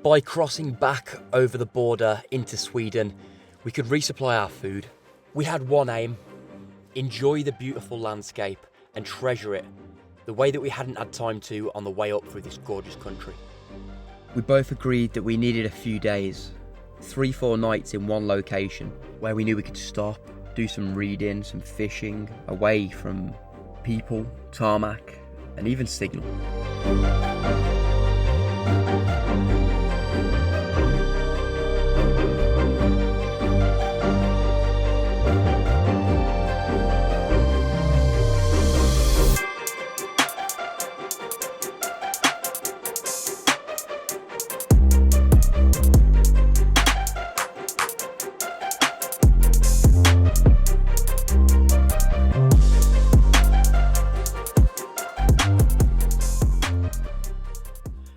By crossing back over the border into Sweden, we could resupply our food. We had one aim: enjoy the beautiful landscape and treasure it the way that we hadn't had time to on the way up through this gorgeous country. We both agreed that we needed a few days, 3-4 nights in one location where we knew we could stop, do some reading, some fishing, away from people, tarmac, and even signal.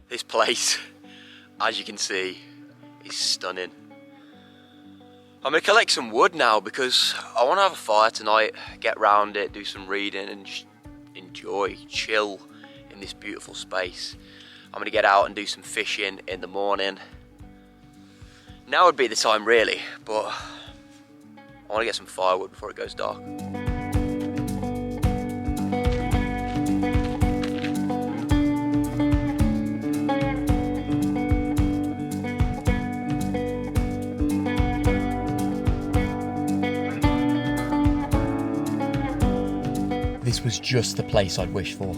This place, as you can see, is stunning. I'm gonna collect some wood now because I want to have a fire tonight, get round it, do some reading and just enjoy, chill in this beautiful space. I'm gonna get out and do some fishing in the morning. Now would be the time really, but I want to get some firewood before it goes dark. This was just the place I'd wished for.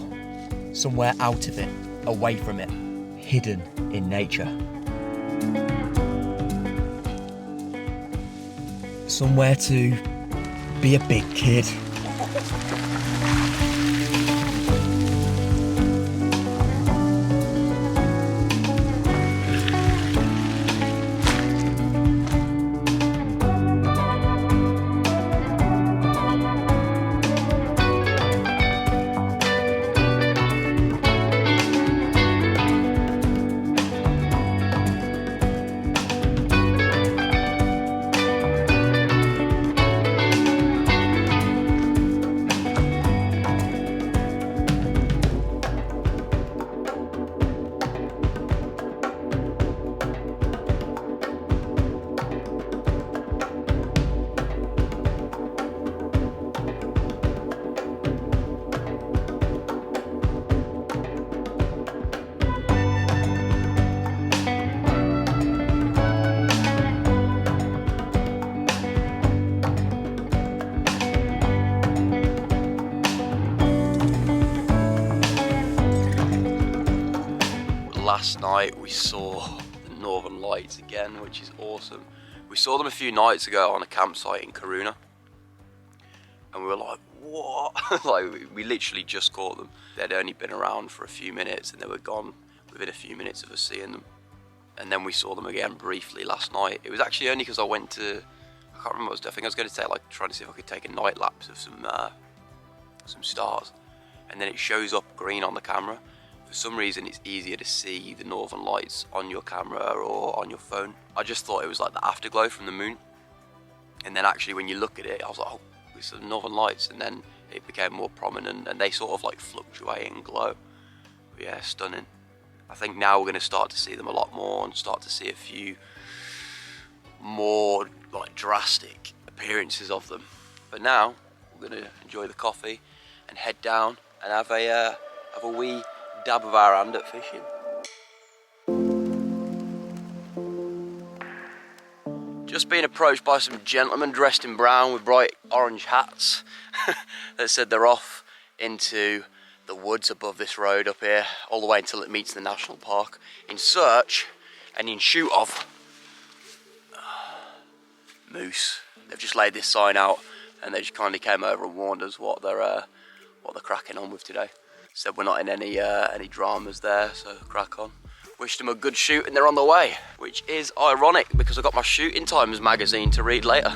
Somewhere out of it, away from it, hidden in nature. Somewhere to be a big kid. Last night we saw the Northern Lights again, which is awesome. We saw them a few nights ago on a campsite in Kiruna, and we were like, what? Like, we literally just caught them. They'd only been around for a few minutes and they were gone within a few minutes of us seeing them. And then we saw them again briefly last night. It was actually only because I went to, I can't remember what I was doing. I think I was going to take, like, trying to see if I could take a night lapse of some stars, and then it shows up green on the camera. For some reason it's easier to see the Northern Lights on your camera or on your phone. I just thought it was like the afterglow from the moon, and then actually when you look at it I was like, oh, it's the Northern Lights, and then it became more prominent and they sort of like fluctuate and glow. But yeah, stunning. I think now we're going to start to see them a lot more and start to see a few more like drastic appearances of them. But now we're going to enjoy the coffee and head down and have a wee dab of our hand at fishing. Just been approached by some gentlemen dressed in brown with bright orange hats that said they're off into the woods above this road up here, all the way until it meets the national park, in search and in shoot of moose. They've just laid this sign out and they just kindly came over and warned us what they're cracking on with today. Said we're not in any dramas there, so crack on. Wished them a good shoot and they're on the way, which is ironic because I got my Shooting Times magazine to read later.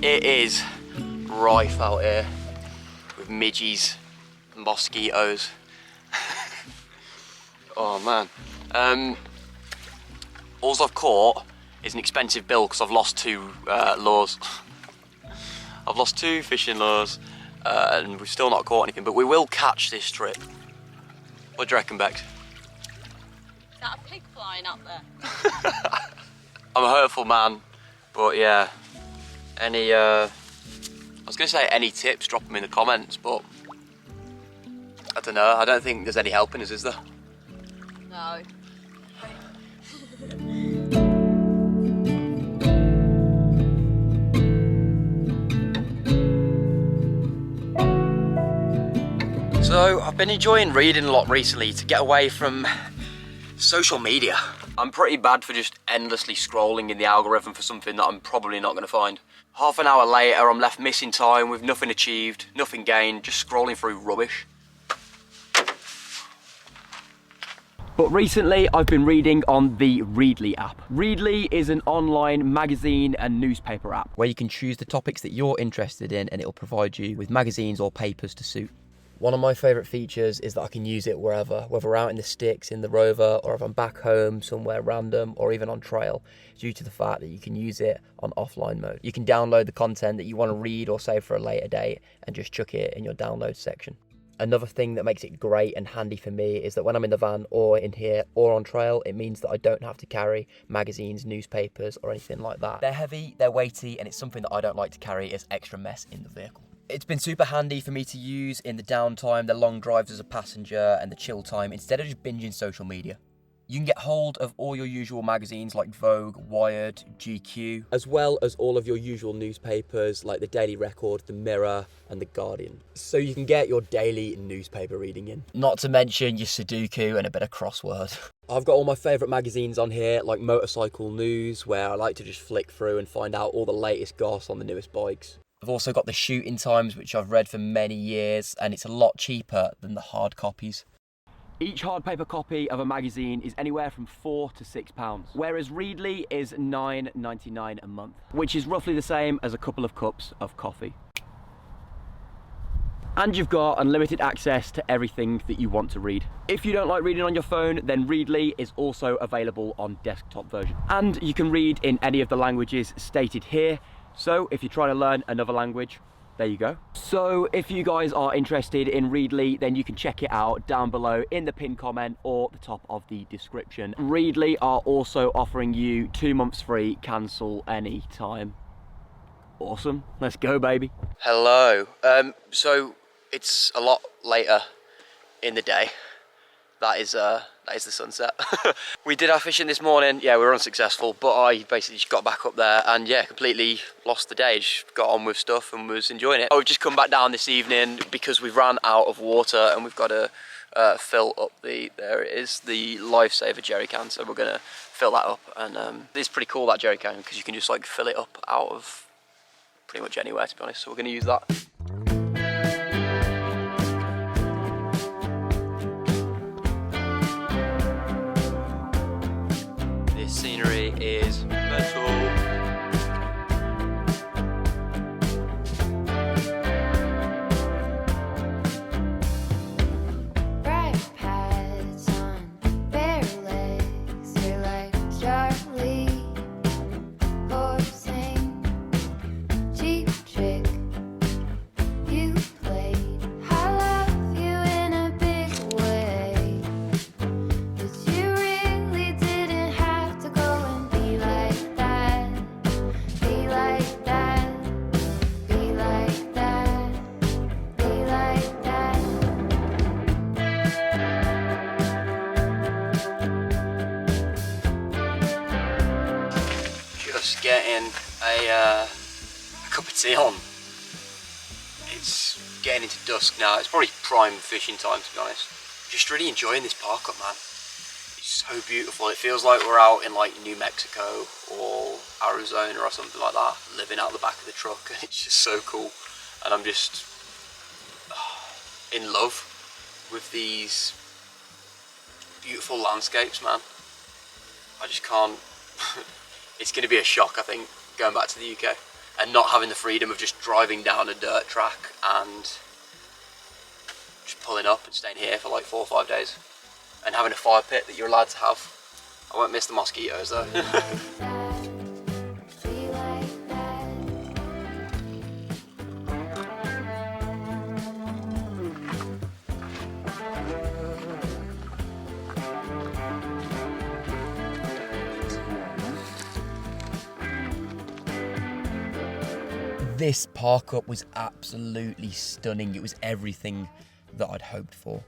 It is rife out here with midges and mosquitoes. Oh man. All I've caught is an expensive bill because I've lost 2 lures. I've lost 2 fishing lures and we've still not caught anything, but we will catch this trip. What do you reckon, Bex? Is that a pig flying up there? I'm a hurtful man, but yeah. Any, I was going to say any tips, drop them in the comments, but I don't know. I don't think there's any helping us, is there? No. So I've been enjoying reading a lot recently to get away from social media. I'm pretty bad for just endlessly scrolling in the algorithm for something that I'm probably not going to find. Half an hour later, I'm left missing time with nothing achieved, nothing gained, just scrolling through rubbish. But recently, I've been reading on the Readly app. Readly is an online magazine and newspaper app where you can choose the topics that you're interested in and it'll provide you with magazines or papers to suit. One of my favourite features is that I can use it wherever, whether out in the sticks, in the Rover, or if I'm back home somewhere random, or even on trail, due to the fact that you can use it on offline mode. You can download the content that you want to read or save for a later date and just chuck it in your download section. Another thing that makes it great and handy for me is that when I'm in the van or in here or on trail, it means that I don't have to carry magazines, newspapers, or anything like that. They're heavy, they're weighty, and it's something that I don't like to carry as extra mess in the vehicle. It's been super handy for me to use in the downtime, the long drives as a passenger, and the chill time, instead of just binging social media. You can get hold of all your usual magazines like Vogue, Wired, GQ, as well as all of your usual newspapers like the Daily Record, the Mirror, and the Guardian. So you can get your daily newspaper reading in. Not to mention your Sudoku and a bit of crossword. I've got all my favourite magazines on here, like Motorcycle News, where I like to just flick through and find out all the latest goss on the newest bikes. I've also got the Shooting Times, which I've read for many years, and it's a lot cheaper than the hard copies. Each hardpaper copy of a magazine is anywhere from £4 to £6, whereas Readly is $9.99 a month, which is roughly the same as a couple of cups of coffee. And you've got unlimited access to everything that you want to read. If you don't like reading on your phone, then Readly is also available on desktop version. And you can read in any of the languages stated here. So if you're trying to learn another language, there you go. So if you guys are interested in Readly, then you can check it out down below in the pinned comment or the top of the description. Readly are also offering you 2 months free, cancel any time. Awesome, let's go baby. Hello, so it's a lot later in the day. That is the sunset. We did our fishing this morning. Yeah, we were unsuccessful, but I basically just got back up there and yeah, completely lost the day. Just got on with stuff and was enjoying it. We've just come back down this evening because we've ran out of water and we've got to fill up there it is, the Lifesaver jerry can. So we're gonna fill that up and it's pretty cool, that jerry can, because you can just like fill it up out of pretty much anywhere, to be honest. So we're gonna use that. Scenery is mental. Getting a cup of tea on. It's getting into dusk now. It's probably prime fishing time, to be honest. Just really enjoying this park up, man. It's so beautiful. It feels like we're out in like New Mexico or Arizona or something like that, living out the back of the truck, and it's just so cool. And I'm just in love with these beautiful landscapes, man. I just can't. It's going to be a shock, I think, going back to the UK. and not having the freedom of just driving down a dirt track and just pulling up and staying here for like 4 or 5 days, and having a fire pit that you're allowed to have. I won't miss the mosquitoes though. This park up was absolutely stunning. It was everything that I'd hoped for.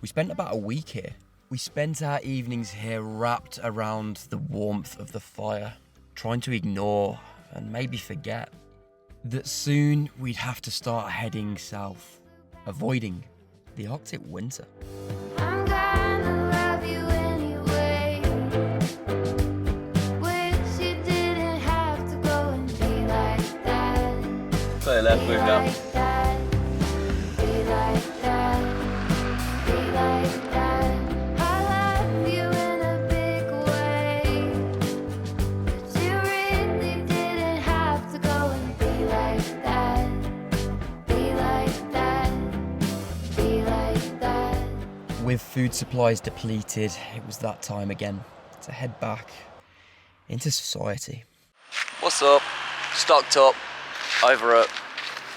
We spent about a week here. We spent our evenings here wrapped around the warmth of the fire, trying to ignore and maybe forget that soon we'd have to start heading south, avoiding the Arctic winter. I'm gonna love you anyway. Wish you didn't have to go and be like that. Play left, move down. Like that. Be like that. Be like that. I love you in a big way. But you really didn't have to go and be like that. Be like that. Be like that. With food supplies depleted, it was that time again to head back into society. What's up? Stocked up over at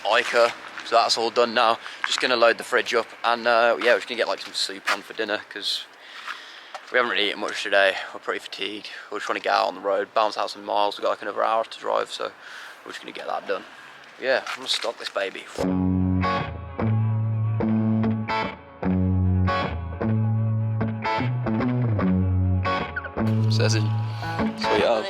Ica, so that's all done now. Just gonna load the fridge up and yeah, we're just gonna get like some soup on for dinner because we haven't really eaten much today. We're pretty fatigued. We're just want to get out on the road, bounce out some miles. We've got like another hour to drive, so we're just gonna get that done. Yeah, I'm gonna stock this baby. Says in sweet up.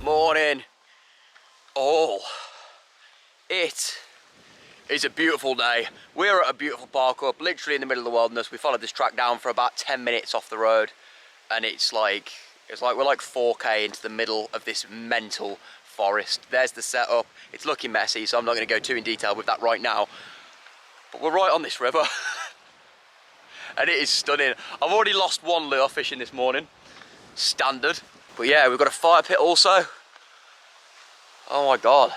Morning all. It is a beautiful day. We're at a beautiful park up, literally in the middle of the wilderness. We followed this track down for about 10 minutes off the road, and it's like we're like 4K into the middle of this mental forest. There's the setup. It's looking messy, so I'm not going to go too in detail with that right now. But we're right on this river, and it is stunning. I've already lost one lure fishing this morning, standard. But yeah, we've got a fire pit also. Oh my God,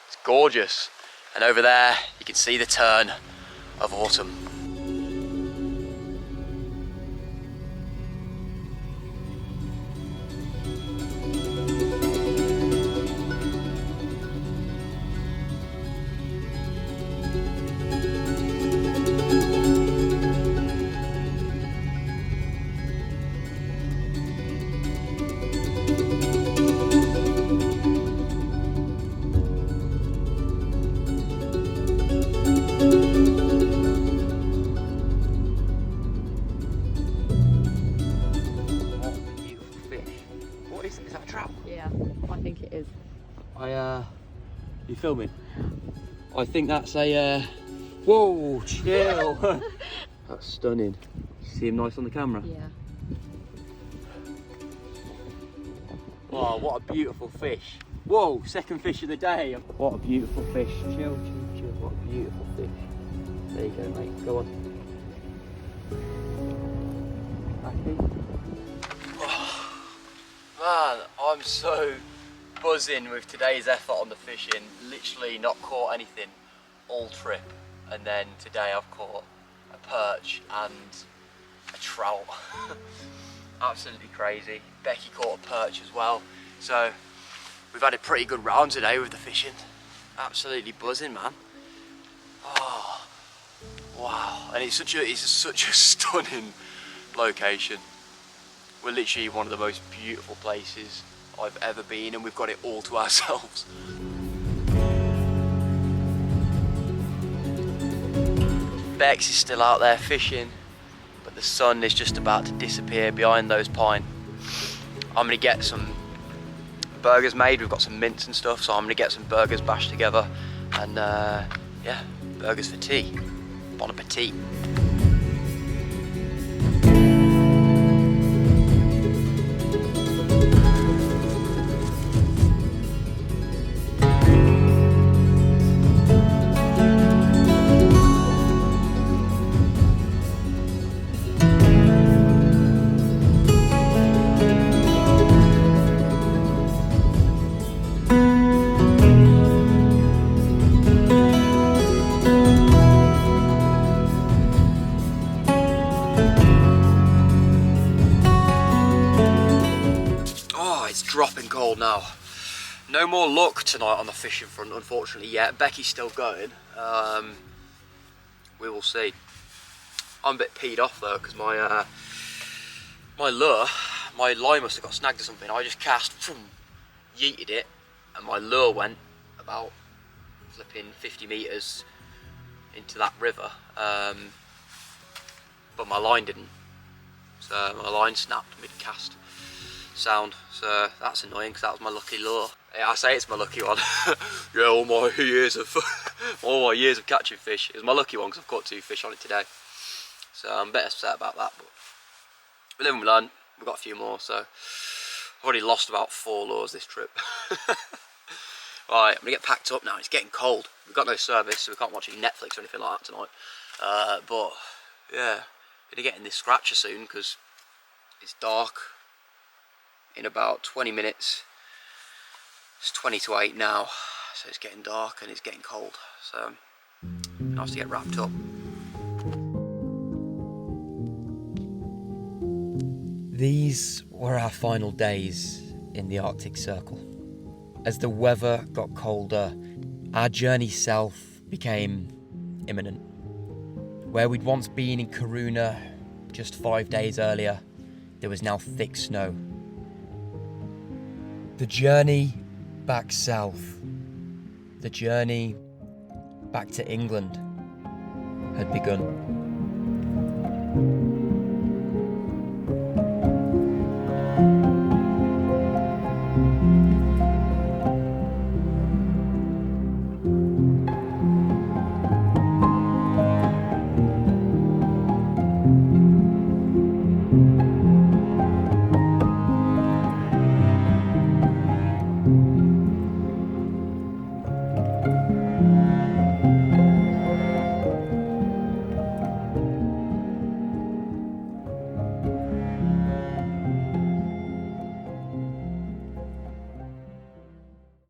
it's gorgeous. And over there, you can see the turn of autumn. You filming? I think that's a, whoa, chill. That's stunning. See him nice on the camera? Yeah. Wow, what a beautiful fish. Whoa, second fish of the day. What a beautiful fish. Chill, chill, chill. What a beautiful fish. There you go, mate. Go on. Happy? Oh, man, I'm so buzzing with today's effort on the fishing. Literally not caught anything all trip, and then today I've caught a perch and a trout. Absolutely crazy. Becky caught a perch as well, so we've had a pretty good round today with the fishing. Absolutely buzzing, man. Oh wow, and it's such a stunning location. We're literally one of the most beautiful places I've ever been, and we've got it all to ourselves. Bex is still out there fishing, but the sun is just about to disappear behind those pine. I'm gonna get some burgers made. We've got some mince and stuff, so I'm gonna get some burgers bashed together, and yeah, burgers for tea. Bon appetit. It's dropping cold now. No more luck tonight on the fishing front, unfortunately, yet. Becky's still going. We will see. I'm a bit peed off though, because my lure, my line must have got snagged or something. I just cast, yeeted it, and my lure went about flipping 50 metres into that river, but my line didn't. So my line snapped mid-cast. Sound, so that's annoying because that was my lucky lure. Yeah, I say it's my lucky one. Yeah, all my years of catching fish. It was my lucky one because I've caught 2 fish on it today. So I'm a bit upset about that, but we live and we learn. We've got a few more, so I've already lost about 4 lures this trip. Right, I'm gonna get packed up now. It's getting cold. We've got no service, so we can't watch any Netflix or anything like that tonight. But yeah, gonna get in this scratcher soon because it's dark. In about 20 minutes. It's 20 to 8 now, so it's getting dark and it's getting cold, so nice to get wrapped up. These were our final days in the Arctic Circle. As the weather got colder, our journey south became imminent. Where we'd once been in Kiruna just 5 days earlier, there was now thick snow. The journey back south, the journey back to England had begun.